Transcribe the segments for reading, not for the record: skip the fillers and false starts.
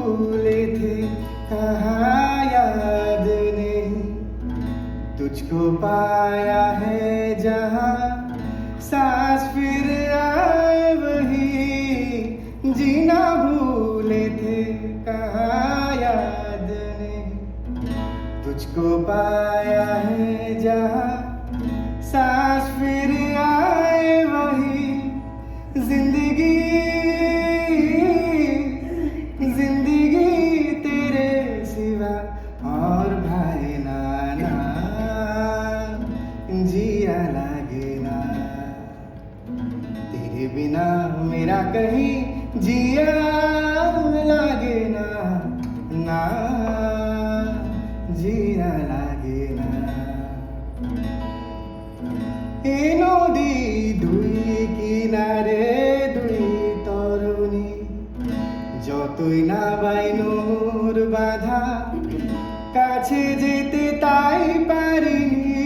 भूले थे कहाँ याद नहीं, तुझको पाया है जहाँ सांस फिर आए वही, जीना भूले थे कहाँ याद नहीं, तुझको पाया है जहाँ सांस फिर आए वही। जिंदगी जिंदगी तेरे सिवा और भाई नाना जिया लागे ना, तेरे बिना मेरा कहीं जिया लागे ना, ना जिया लागे ना। ए नदी দুই কিনারে দুই তরুণী, যতই না বাইনোর বাধা কাছে যেতে তাই পারিনি।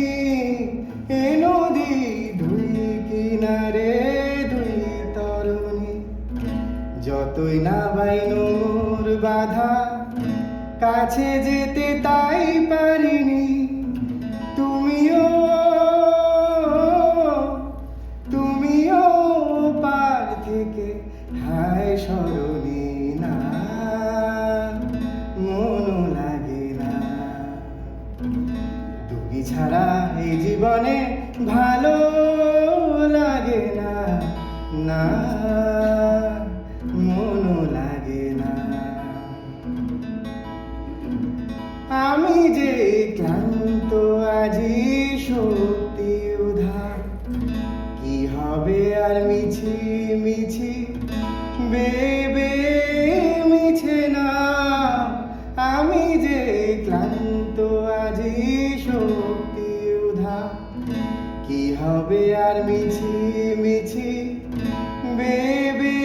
এ নদী দুই কিনারে দুই তরুণী, যতই না বাইনোর বাধা কাছে যেতে তাই পারিনি। তুমিও পার থেকে হায় সরণী না, মনও লাগে না। তুমি ছাড়া এই জীবনে ভালো লাগে না, না মনও লাগে না। আমি যে ক্লান্ত আজি শক্তি উধার, কি হবে আর মিছি মিছি বেবে মিছে না। আমি যে ক্লান্ত আজি শক্তি উধার, কি হবে আর মিছি মিছি বেবে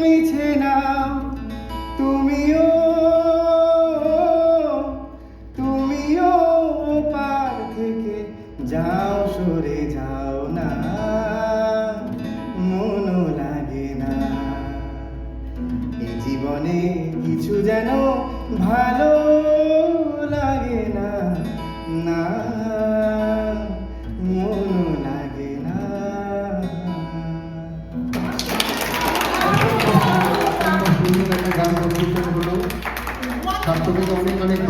মিছে না। তুমিও পার থেকে যাও সরে যাও না, মনও লাগে না। এই জীবনে কিছু যেন ভালো লাগে না, না মনও লাগে না। গান প্রস্তুত হলো, ছাত্রদের অনেক অনেক